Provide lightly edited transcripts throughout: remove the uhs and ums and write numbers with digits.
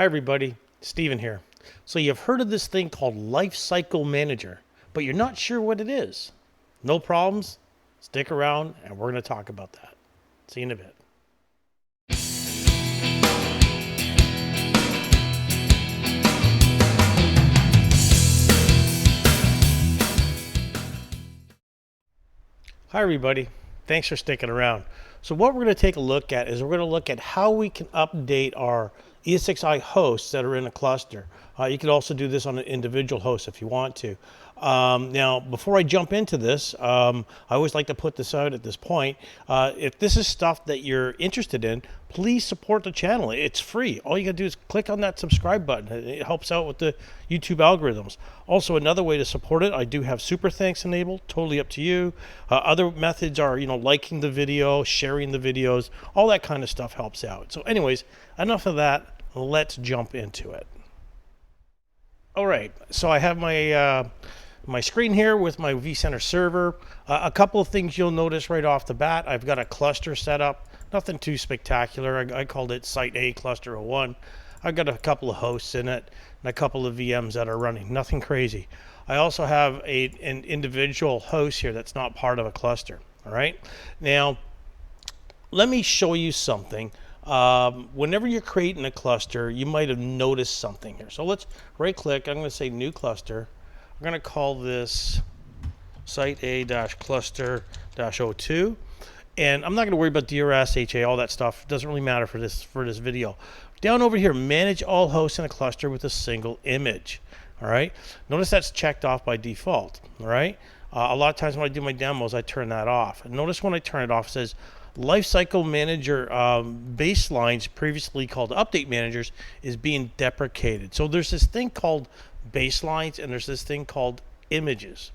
Hi everybody, Steven here. So you've heard of this thing called Lifecycle Manager, but you're not sure what it is. No problems, stick around and we're going to talk about that. See you in a bit. Hi everybody, thanks for sticking around. So what we're going to take a look at is we're going to look at how we can update our ESXi hosts that are in a cluster. You can also do this on an individual host if you want to. Now, before I jump into this, I always like to put this out at this point. If this is stuff that you're interested in, please support the channel. It's free. All you gotta do is click on that subscribe button. It helps out with the YouTube algorithms. Also, another way to support it, I do have super thanks enabled, totally up to you. Other methods are, liking the video, sharing the videos, all that kind of stuff helps out. So anyways, enough of that. Let's jump into it. All right, so I have my screen here with my vCenter server. A couple of things you'll notice right off the bat. I've got a cluster set up, nothing too spectacular. I called it Site A Cluster 01. I've got a couple of hosts in it and a couple of VMs that are running, nothing crazy. I also have an individual host here that's not part of a cluster, all right? Now, let me show you something. Whenever you're creating a cluster, you might have noticed something here. So let's right click. I'm going to say new cluster. I'm going to call this site A-cluster-02. And I'm not going to worry about DRS, HA, all that stuff. It doesn't really matter for this video. Down over here, manage all hosts in a cluster with a single image. All right. Notice that's checked off by default. All right. A lot of times when I do my demos, I turn that off. And notice when I turn it off, it says Lifecycle Manager baselines, previously called update managers, is being deprecated. So there's this thing called baselines and there's this thing called images.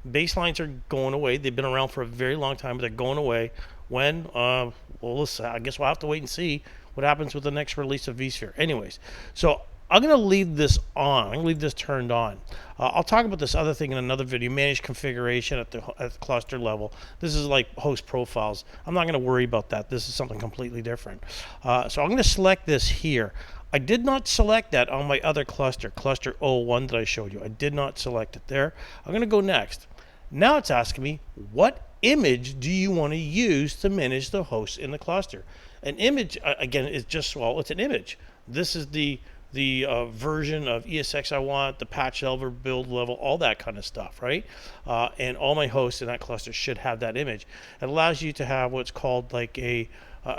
Baselines are going away. They've been around for a very long time, but they're going away. When? Well, I guess we'll have to wait and see what happens with the next release of vSphere. Anyways, so I'm going to leave this on. I'm going to leave this turned on. I'll talk about this other thing in another video, manage configuration at the cluster level. This is like host profiles. I'm not going to worry about that. This is something completely different. So I'm going to select this here. I did not select that on my other cluster, cluster 01 that I showed you. I did not select it there. I'm going to go next. Now it's asking me, what image do you want to use to manage the hosts in the cluster? An image, again, is just, well, it's an image. This is the version of ESX I want, the patch level, build level, all that kind of stuff, right? And all my hosts in that cluster should have that image. It allows you to have what's called like a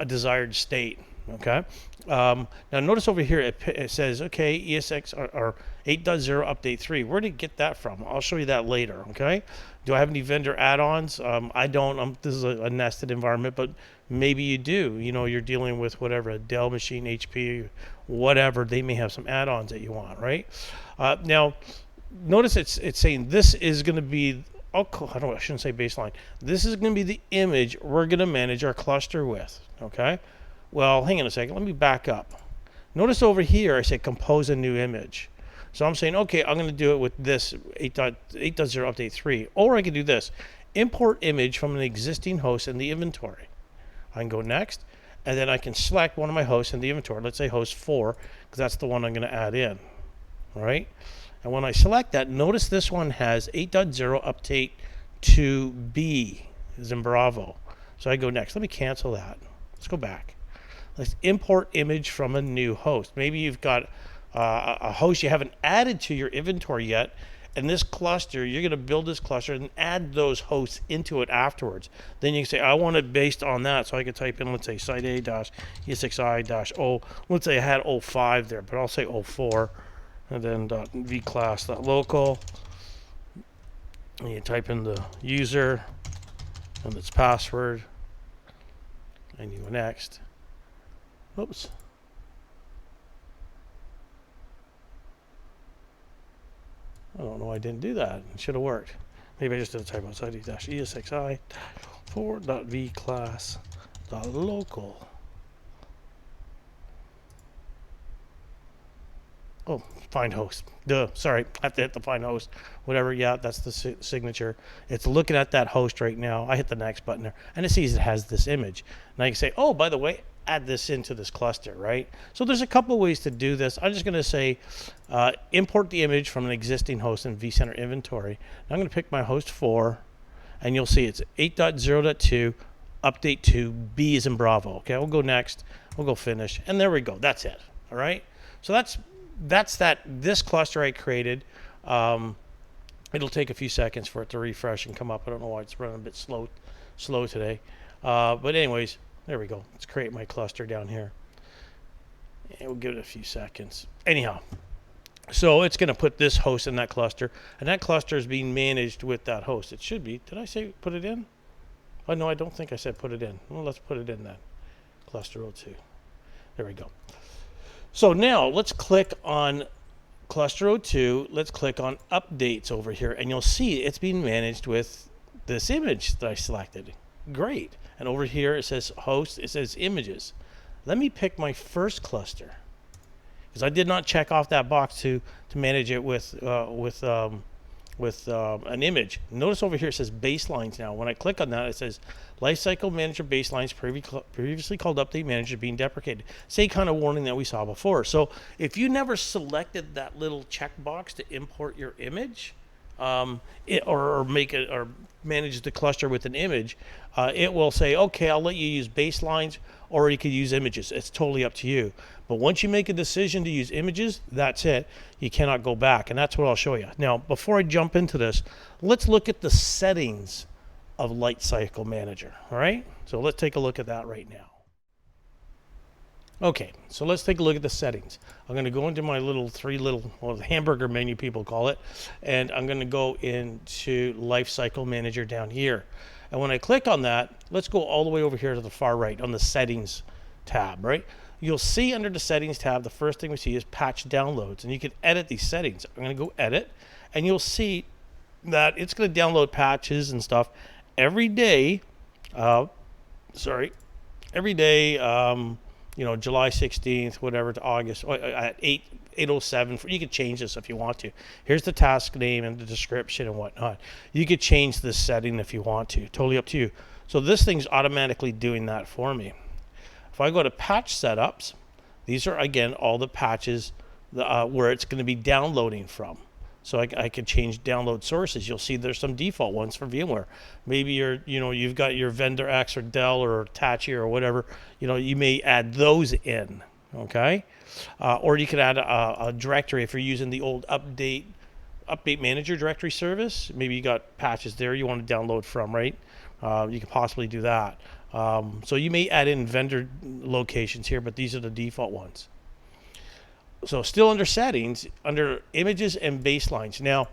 desired state, okay? Now notice over here it says, okay, ESX or 8.0 update 3. Where did it get that from? I'll show you that later, okay? Do I have any vendor add-ons? I don't. This is a nested environment, but maybe you do. You're dealing with whatever, a Dell machine, HP, whatever. They may have some add-ons that you want, right? Now, notice it's saying this is going to be, I shouldn't say baseline. This is going to be the image we're going to manage our cluster with, okay? Well, hang on a second. Let me back up. Notice over here I say compose a new image. So I'm saying, okay, I'm going to do it with this 8.0 update 3. Or I can do this. Import image from an existing host in the inventory. I can go next, and then I can select one of my hosts in the inventory. Let's say host 4, because that's the one I'm going to add in. All right? And when I select that, notice this one has 8.0 update 2B, as in Bravo. So I go next. Let me cancel that. Let's go back. Let's import image from a new host. Maybe you've got a host you haven't added to your inventory yet, and this cluster, you're going to build this cluster and add those hosts into it afterwards. Then you can say, I want it based on that. So I could type in, let's say, site A-ESXi-0. Let's say I had 05 there, but I'll say 04. And then .vclass.local. And you type in the user and its password. And you go next. Oops. I don't know why I didn't do that. It should have worked. Maybe I just did a typo. Site-ESXi 4.vclass.local. Oh, find host. Duh, sorry. I have to hit the find host. Whatever, yeah, that's the signature. It's looking at that host right now. I hit the next button there, and it sees it has this image. Now you can say, oh, by the way, add this into this cluster, right? So there's a couple of ways to do this. I'm just going to say import the image from an existing host in vCenter inventory. Now I'm going to pick my host 4, and you'll see it's 8.0.2, update to B is in Bravo. Okay, we'll go next. We'll go finish, and there we go. That's it. All right. So that's this cluster I created. It'll take a few seconds for it to refresh and come up. I don't know why it's running a bit slow today. But anyways, there we go. Let's create my cluster down here. And we'll give it a few seconds. Anyhow, so it's going to put this host in that cluster, and that cluster is being managed with that host. It should be. Did I say put it in? Oh, no, I don't think I said put it in. Well, let's put it in then. Cluster 02. There we go. So now let's click on Cluster 02, let's click on updates over here, and you'll see it's being managed with this image that I selected. Great. And over here it says host, it says images. Let me pick my first cluster, because I did not check off that box to manage it with an image. Notice over here it says baselines now. When I click on that, it says Lifecycle Manager baselines previously called Update Manager being deprecated. Same kind of warning that we saw before. So if you never selected that little checkbox to import your image, or manage the cluster with an image, it will say, okay, I'll let you use baselines, or you could use images. It's totally up to you. But once you make a decision to use images, that's it. You cannot go back, and that's what I'll show you. Now, before I jump into this, let's look at the settings of Lifecycle Manager, all right? So let's take a look at that right now. Okay, so let's take a look at the settings. I'm going to go into my the hamburger menu people call it, and I'm going to go into Lifecycle Manager down here. And when I click on that, let's go all the way over here to the far right on the settings tab, right? You'll see under the settings tab, the first thing we see is patch downloads, and you can edit these settings. I'm going to go edit, and you'll see that it's going to download patches and stuff every day. Every day, July 16th, whatever, to August at 8:07. You could change this if you want to. Here's the task name and the description and whatnot. You could change this setting if you want to. Totally up to you. So this thing's automatically doing that for me. If I go to patch setups, these are, again, all the patches where it's going to be downloading from. So I could change download sources. You'll see there's some default ones for VMware. Maybe you've got your vendor X or Dell or Hitachi or whatever. You may add those in, okay? Or you could add a directory if you're using the old update manager directory service. Maybe you got patches there you want to download from, right? You could possibly do that. So you may add in vendor locations here, but these are the default ones. So still under settings, under images and baselines. Now,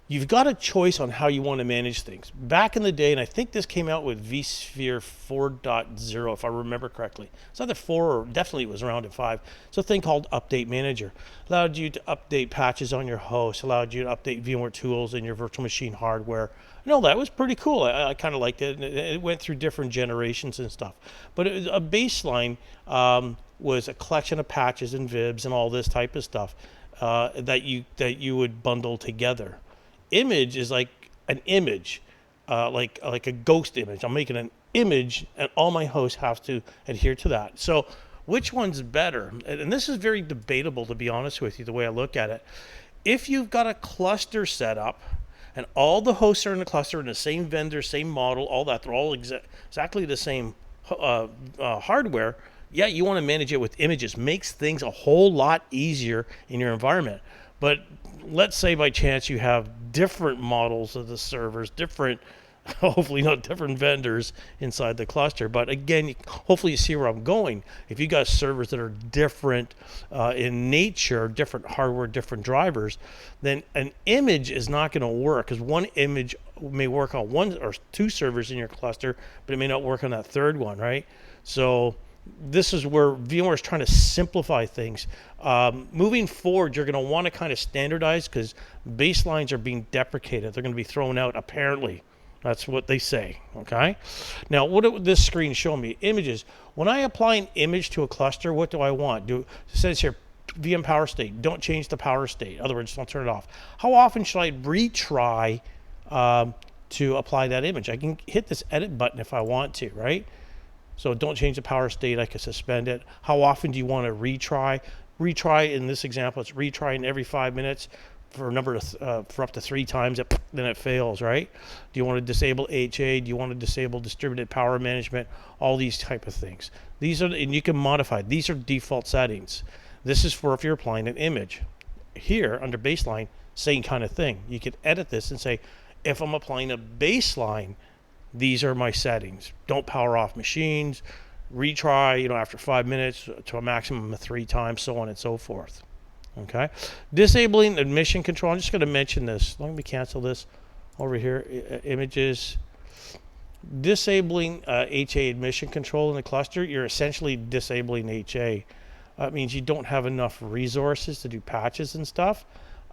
you've got a choice on how you want to manage things. Back in the day, and I think this came out with vSphere 4.0, if I remember correctly. It's either 4 or definitely it was around at 5. It's a thing called Update Manager. Allowed you to update patches on your host, allowed you to update VMware tools and your virtual machine hardware. No, that was pretty cool. I kind of liked it. It went through different generations and stuff. But a baseline was a collection of patches and VIBs and all this type of stuff that you would bundle together. Image is like an image, like a ghost image. I'm making an image, and all my hosts have to adhere to that. So which one's better? And this is very debatable, to be honest with you, the way I look at it. If you've got a cluster set up, and all the hosts are in the cluster in the same vendor, same model, all that, they're all exactly the same hardware, yeah, you want to manage it with images. Makes things a whole lot easier in your environment. But let's say by chance you have different models of the servers, hopefully not different vendors inside the cluster. But again, hopefully you see where I'm going. If you got servers that are different in nature, different hardware, different drivers, then an image is not going to work, because one image may work on one or two servers in your cluster, but it may not work on that third one, right? So this is where VMware is trying to simplify things. Moving forward, you're going to want to kind of standardize, because baselines are being deprecated. They're going to be thrown out, apparently. That's what they say, okay? Now, what would this screen show me? Images. When I apply an image to a cluster, what do I want? It says here, VM power state. Don't change the power state. In other words, don't turn it off. How often should I retry to apply that image? I can hit this edit button if I want to, right? So don't change the power state. I can suspend it. How often do you want to retry? Retry in this example, it's retrying every 5 minutes for a number of, for up to 3 times. Then it fails, right? Do you want to disable HA? Do you want to disable distributed power management? All these type of things. These are, and you can modify. These are default settings. This is for if you're applying an image. Here under baseline, same kind of thing. You could edit this and say, if I'm applying a baseline, these are my settings. Don't power off machines. Retry, after 5 minutes to a maximum of 3 times, so on and so forth. Okay. Disabling admission control. I'm just going to mention this. Let me cancel this over here. Images. Disabling HA admission control in the cluster. You're essentially disabling HA. That means you don't have enough resources to do patches and stuff.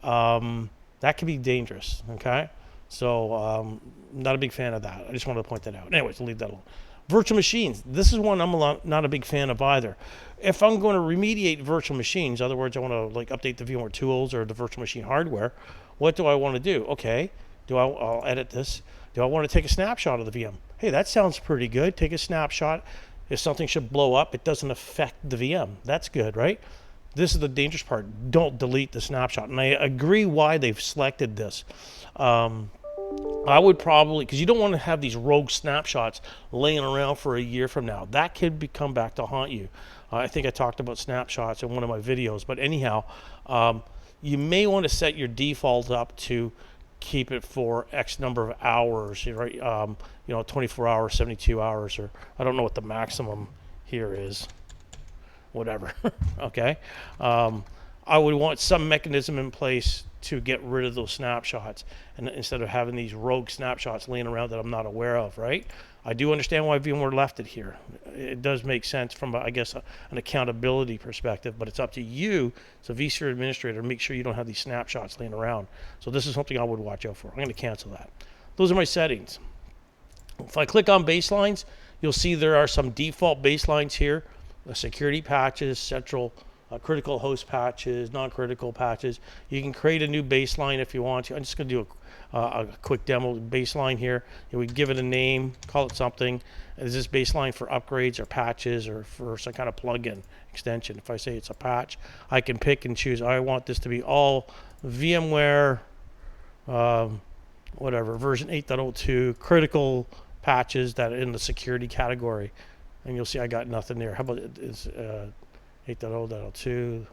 That can be dangerous. Okay. So not a big fan of that. I just wanted to point that out. Anyways, I'll leave that alone. Virtual machines. This is one I'm not a big fan of either. If I'm going to remediate virtual machines, in other words, I want to update the VMware tools or the virtual machine hardware, what do I want to do? Okay, I'll edit this. Do I want to take a snapshot of the VM? Hey, that sounds pretty good. Take a snapshot. If something should blow up, it doesn't affect the VM. That's good, right? This is the dangerous part. Don't delete the snapshot. And I agree why they've selected this. I would probably, because you don't want to have these rogue snapshots laying around for a year from now. That could come back to haunt you. I think I talked about snapshots in one of my videos. But anyhow, you may want to set your default up to keep it for X number of hours, right? 24 hours, 72 hours, or I don't know what the maximum here is. Whatever. Okay. I would want some mechanism in place to get rid of those snapshots, and instead of having these rogue snapshots laying around that I'm not aware of, right? I do understand why VMware left it here. It does make sense from, I guess, an accountability perspective, but it's up to you, as a vSphere administrator, to make sure you don't have these snapshots laying around. So this is something I would watch out for. I'm going to cancel that. Those are my settings. If I click on baselines, you'll see there are some default baselines here. The security patches, central critical host patches, non-critical patches. You can create a new baseline if you want to. I'm just going to do a quick demo baseline here. We give it a name, call it something. Is this baseline for upgrades or patches or for some kind of plugin extension? If I say it's a patch, I can pick and choose. I want this to be all VMware, whatever, version 8.02 critical patches that are in the security category. And you'll see I got nothing there. How about it's 8.0.02?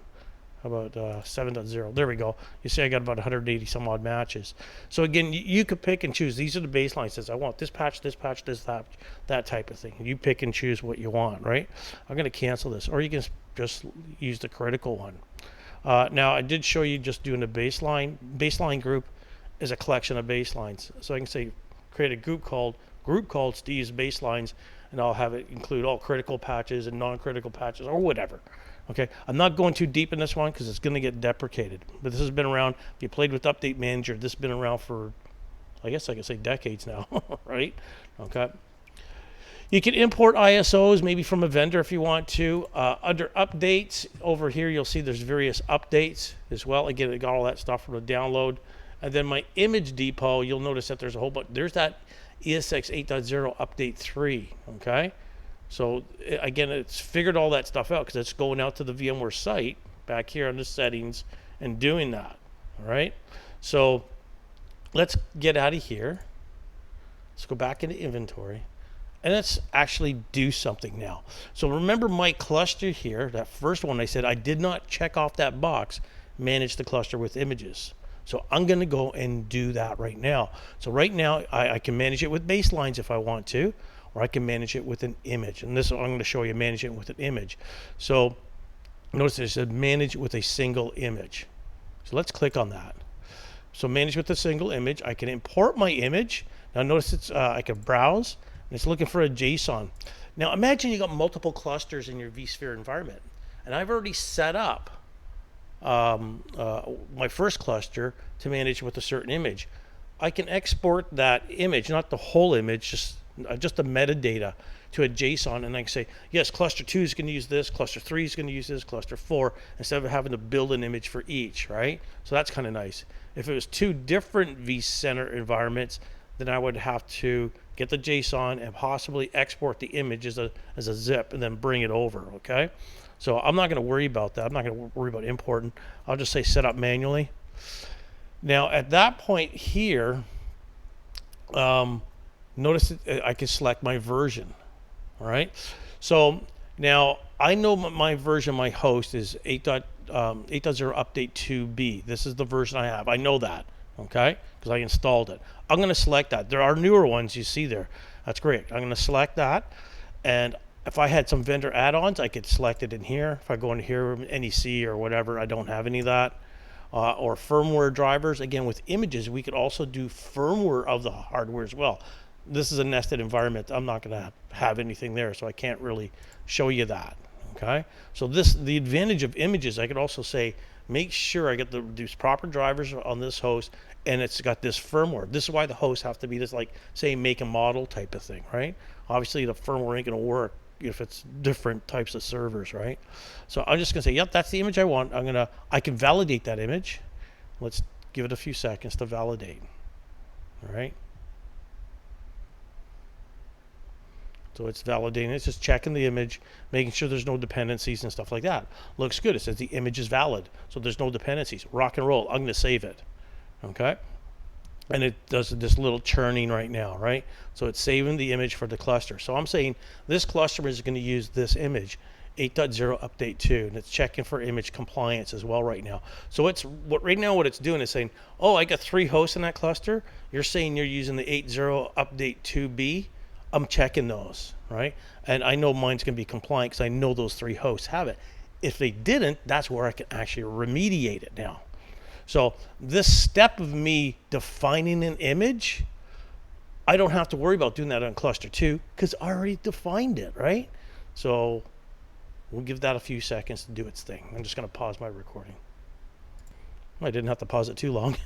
How about 7.0? There we go. You see I got about 180 some odd matches. So again, you could pick and choose. These are the baselines. Says I want this patch, this patch, this, that type of thing. You pick and choose what you want, right? I'm going to cancel this. Or you can just use the critical one. Now, I did show you just doing a baseline. Baseline group is a collection of baselines. So I can say create a group called Steve's Baselines, and I'll have it include all critical patches and non-critical patches or whatever. Okay, I'm not going too deep in this one because it's going to get deprecated. But this has been around. If you played with Update Manager, this has been around for, I guess I could say decades now, right? Okay. You can import ISOs maybe from a vendor if you want to. Under updates over here, you'll see there's various updates as well. Again, I got all that stuff from the download. And then my image depot, you'll notice that there's a whole bunch. There's that ESX 8.0 update 3, okay? So again, it's figured all that stuff out because it's going out to the VMware site back here on the settings and doing that, all right? So let's get out of here. Let's go back into inventory and let's actually do something now. So remember my cluster here, that first one I said I did not check off that box, manage the cluster with images. So I'm going to go and do that right now. So right now I can manage it with baselines if I want to, or I can manage it with an image. And this I'm going to show you manage it with an image. So notice it said manage with a single image. So let's click on that. So manage with a single image. I can import my image. Now notice it's I can browse and it's looking for a JSON. Now imagine you got multiple clusters in your vSphere environment, and I've already set up my first cluster to manage with a certain image. I can export that image, not the whole image, just the metadata to a JSON, and I can say, yes, cluster 2 is going to use this, cluster 3 is going to use this, cluster 4, instead of having to build an image for each, right? So that's kind of nice. If it was 2 different vCenter environments, then I would have to get the JSON, and possibly export the image as a zip and then bring it over, okay? So I'm not going to worry about that. I'm not going to worry about importing. I'll just say set up manually. Now at that point here, notice that I can select my version, all right? So now I know my version, my host is 8.0 update 2B. This is the version I have. I know that, okay? Because I installed it. I'm going to select that. There are newer ones you see there. That's great. I'm going to select that. And if I had some vendor add-ons, I could select it in here. If I go into here, NEC or whatever, I don't have any of that. Or firmware drivers. Again, with images, we could also do firmware of the hardware as well. This is a nested environment. I'm not going to have anything there, so I can't really show you that. Okay, so the advantage of images, I could also say, make sure I get these proper drivers on this host, and it's got this firmware. This is why the hosts have to be this, like, say, make and model type of thing, right? Obviously, the firmware ain't going to work if it's different types of servers, right? So I'm just going to say, yep, that's the image I want. I can validate that image. Let's give it a few seconds to validate. All right. So it's validating. It's just checking the image, making sure there's no dependencies and stuff like that. Looks good. It says the image is valid, so there's no dependencies. Rock and roll. I'm going to save it. Okay. And it does this little churning right now, right? So it's saving the image for the cluster. So I'm saying this cluster is going to use this image, 8.0 update 2, and it's checking for image compliance as well right now. So right now what it's doing is saying, oh, I got 3 hosts in that cluster. You're saying you're using the 8.0 update 2B. I'm checking those, right? And I know mine's going to be compliant because I know those 3 hosts have it. If they didn't, that's where I can actually remediate it now. So this step of me defining an image, I don't have to worry about doing that on cluster 2 because I already defined it, right? So we'll give that a few seconds to do its thing. I'm just going to pause my recording. I didn't have to pause it too long.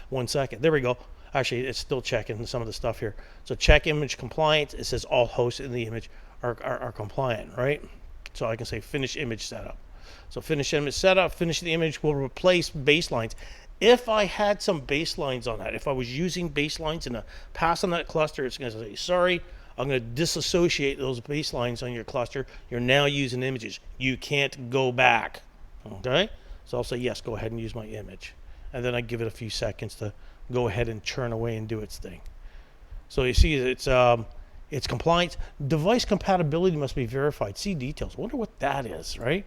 1 second. There we go. Actually, it's still checking some of the stuff here. So check image compliance. It says all hosts in the image are compliant, right? So I can say finish image setup. So finish image setup, finish the image will replace baselines. If I had some baselines on that, if I was using baselines in a pass on that cluster, it's going to say, sorry, I'm going to disassociate those baselines on your cluster. You're now using images. You can't go back. Okay? So I'll say, yes, go ahead and use my image. And then I give it a few seconds to go ahead and churn away and do its thing. So you see it's compliance. Device compatibility must be verified. See details. I wonder what that is, right?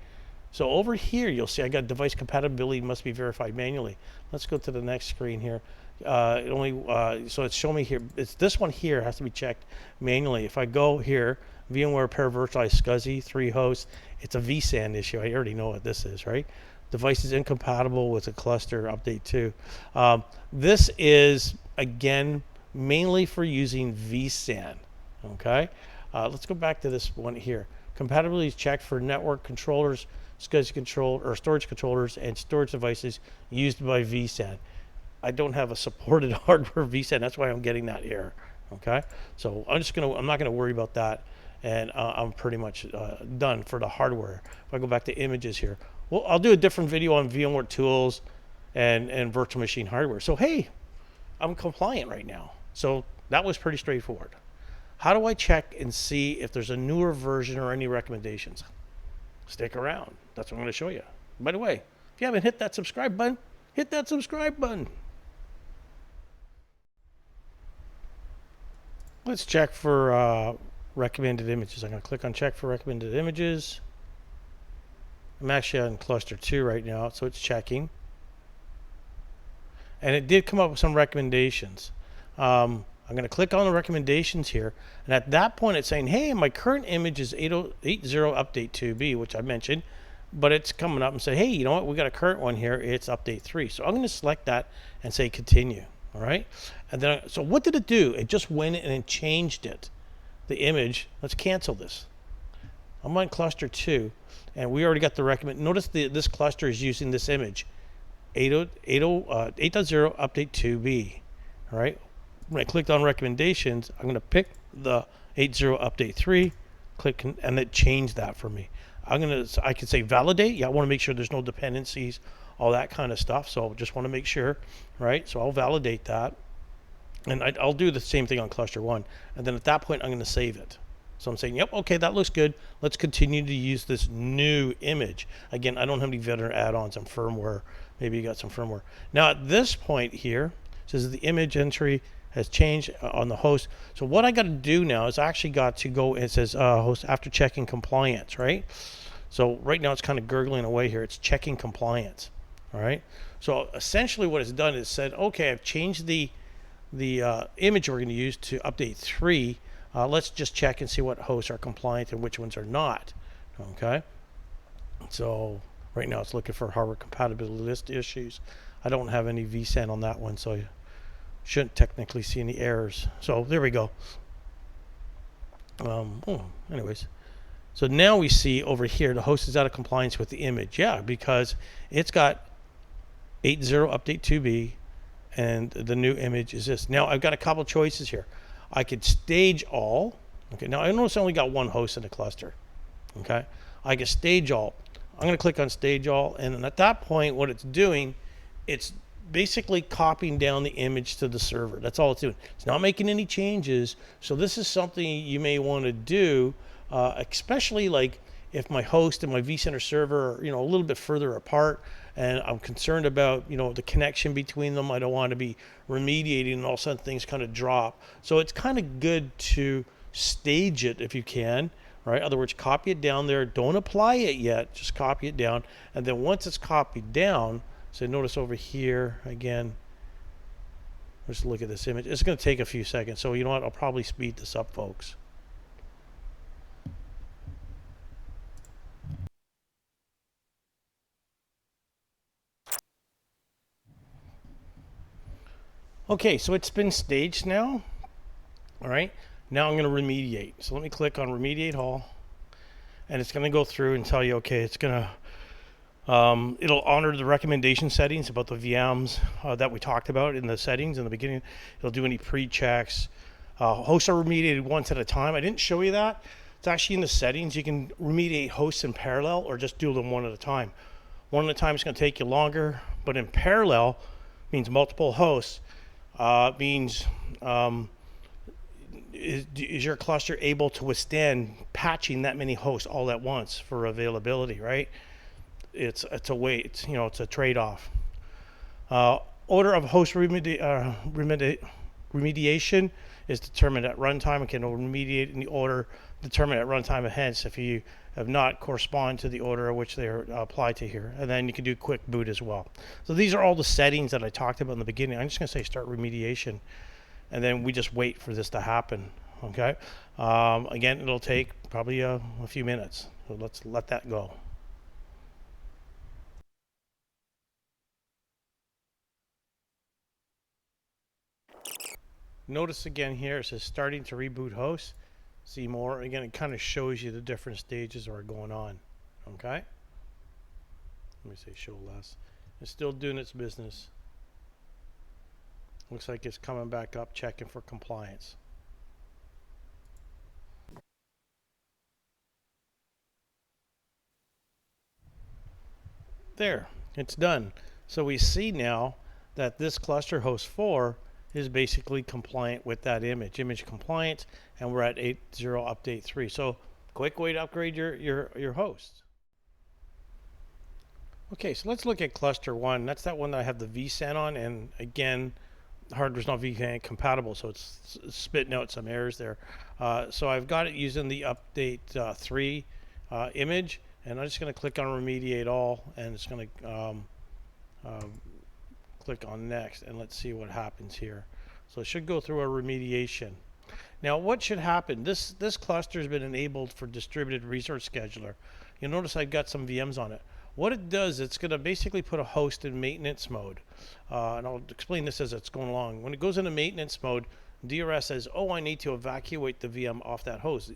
So over here, you'll see I got device compatibility must be verified manually. Let's go to the next screen here. So it's showing me here. It's this one here has to be checked manually. If I go here, VMware pair virtualized SCSI 3 hosts, it's a vSAN issue. I already know what this is, right? Device is incompatible with a cluster update 2. This is again mainly for using vSAN. Okay, let's go back to this one here. Compatibility is checked for network controllers, SCSI control or storage controllers, and storage devices used by vSAN. I don't have a supported hardware vSAN. That's why I'm getting that error. Okay, so I'm not gonna worry about that, and I'm pretty much done for the hardware. If I go back to images here, well, I'll do a different video on VMware tools and virtual machine hardware. So hey, I'm compliant right now. So that was pretty straightforward. How do I check and see if there's a newer version or any recommendations? Stick around. That's what I'm going to show you. By the way, if you haven't hit that subscribe button, hit that subscribe button. Let's check for recommended images. I'm going to click on check for recommended images. I'm actually on cluster 2 right now, so it's checking. And it did come up with some recommendations. I'm going to click on the recommendations here, and at that point it's saying, hey, my current image is 8.0 update 2B, which I mentioned, but it's coming up and say, hey, you know what, we got a current one here, it's update 3. So I'm going to select that and say continue. All right, and then so what did it do? It just went in and changed it, the image. Let's cancel this. I'm on cluster 2, and we already got the recommend. Notice this cluster is using this image, 8.0 update 2B. All right. When I clicked on recommendations, I'm going to pick the 8.0 update 3, click, and it changed that for me. I can say validate. Yeah, I want to make sure there's no dependencies, all that kind of stuff. So just want to make sure, right? So I'll validate that. And I'll do the same thing on cluster 1. And then at that point, I'm going to save it. So I'm saying, yep, okay, that looks good. Let's continue to use this new image. Again, I don't have any vendor add-ons and firmware. Maybe you got some firmware. Now at this point here, it says the image entry has changed on the host. So what I got to do now is I actually got to go, it says host after checking compliance, right? So right now it's kind of gurgling away here. It's checking compliance, all right? So essentially what it's done is said, okay, I've changed the image we're going to use to update 3. Let's just check and see what hosts are compliant and which ones are not. Okay. So right now it's looking for hardware compatibility list issues. I don't have any vSAN on that one, so you shouldn't technically see any errors. So there we go. Anyways. So now we see over here the host is out of compliance with the image. Yeah, because it's got 8.0 update 2B and the new image is this. Now I've got a couple choices here. I could stage all. Okay, now I notice I only got one host in the cluster. Okay, I can stage all. I'm going to click on stage all, and then at that point, what it's doing, it's basically copying down the image to the server. That's all it's doing. It's not making any changes. So this is something you may want to do, especially like if my host and my vCenter server are, a little bit further apart, and I'm concerned about, the connection between them. I don't want to be remediating and all of a sudden things kind of drop. So it's kind of good to stage it if you can, right? In other words, copy it down there. Don't apply it yet. Just copy it down. And then once it's copied down, so notice over here, again, let's look at this image. It's going to take a few seconds. So you know what? I'll probably speed this up, folks. Okay, so it's been staged now. All right, now I'm going to remediate. So let me click on remediate all, and it's going to go through and tell you, okay, it's going to, it'll honor the recommendation settings about the VMs that we talked about in the settings in the beginning. It'll do any pre-checks. Hosts are remediated once at a time. I didn't show you that. It's actually in the settings. You can remediate hosts in parallel or just do them one at a time. One at a time is going to take you longer, but in parallel means multiple hosts. Means is your cluster able to withstand patching that many hosts all at once for availability, right? It's a weight, it's a trade-off. Order of host remediation is determined at runtime and can remediate in the order determined at runtime, hence if you have not correspond to the order of which they are applied to here. And then you can do quick boot as well. So these are all the settings that I talked about in the beginning. I'm just going to say start remediation, and then we just wait for this to happen. Okay. Again, it'll take probably a few minutes. So let's let that go. Notice again here, it says starting to reboot host. See more. Again, it kind of shows you the different stages that are going on. Okay. Let me say show less. It's still doing its business. Looks like it's coming back up, checking for compliance. There, it's done. So we see now that this cluster host 4 is basically compliant with that image compliant, and we're at 8.0 update 3. So quick way to upgrade your hosts. Okay, so let's look at cluster 1. That's that one that I have the vSAN on, and again, hardware's not vSAN compatible, so it's spitting out some errors there. So I've got it using the update 3 image, and I'm just going to click on remediate all, and it's going to click on next, and let's see what happens here. So it should go through a remediation. Now what should happen, this cluster has been enabled for distributed resource scheduler. You'll notice I've got some VMs on it. What it does, it's going to basically put a host in maintenance mode, and I'll explain this as it's going along. When it goes into maintenance mode, DRS says, oh, I need to evacuate the VM off that host.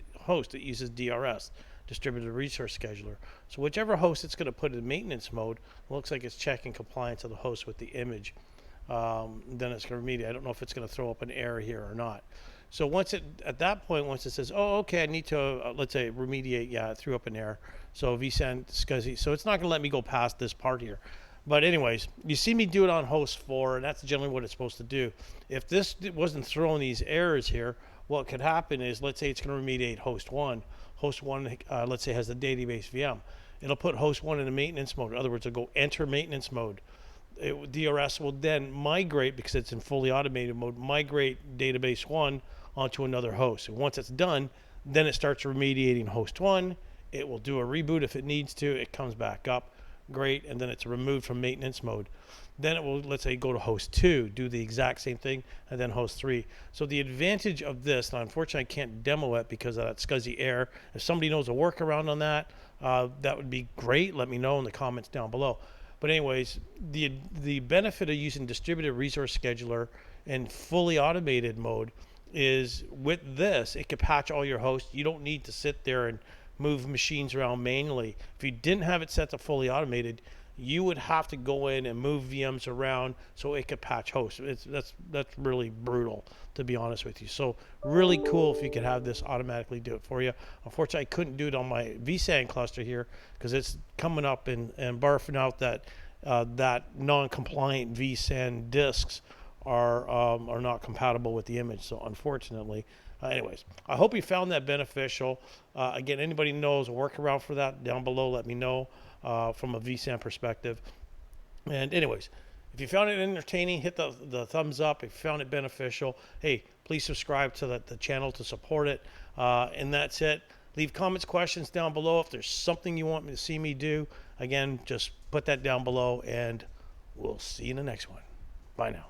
It uses DRS, distributed resource scheduler. So whichever host it's going to put in maintenance mode, looks like it's checking compliance of the host with the image. Then it's going to remediate. I don't know if it's going to throw up an error here or not. So once at that point, once it says, oh, okay, I need to, let's say remediate, yeah, it threw up an error. So vSAN SCSI, so it's not going to let me go past this part here. But anyways, you see me do it on host 4, and that's generally what it's supposed to do. If this wasn't throwing these errors here, what could happen is, let's say it's going to remediate host 1. Host 1, let's say, has the database VM. It'll put host 1 into maintenance mode. In other words, it'll go enter maintenance mode. DRS will then migrate, because it's in fully automated mode, migrate database 1 onto another host. And once it's done, then it starts remediating host 1. It will do a reboot if it needs to. It comes back up. Great. And then it's removed from maintenance mode. Then it will, let's say, go to host 2, do the exact same thing, and then host 3. So the advantage of this, now unfortunately I can't demo it because of that SCSI error. If somebody knows a workaround on that, that would be great. Let me know in the comments down below. But anyways, the benefit of using distributed resource scheduler in fully automated mode is, with this, it can patch all your hosts. You don't need to sit there and move machines around manually. If you didn't have it set to fully automated, you would have to go in and move VMs around so it could patch hosts. That's really brutal, to be honest with you. So really cool if you could have this automatically do it for you. Unfortunately, I couldn't do it on my vSAN cluster here because it's coming up and barfing out that that non-compliant vSAN disks are not compatible with the image. So unfortunately, anyways, I hope you found that beneficial. Again, anybody knows a workaround for that, down below, let me know from a vSAN perspective. And anyways, if you found it entertaining, hit the thumbs up. If you found it beneficial, hey, please subscribe to the channel to support it. And that's it. Leave comments, questions down below. If there's something you want me to see me do, again, just put that down below, and we'll see you in the next one. Bye now.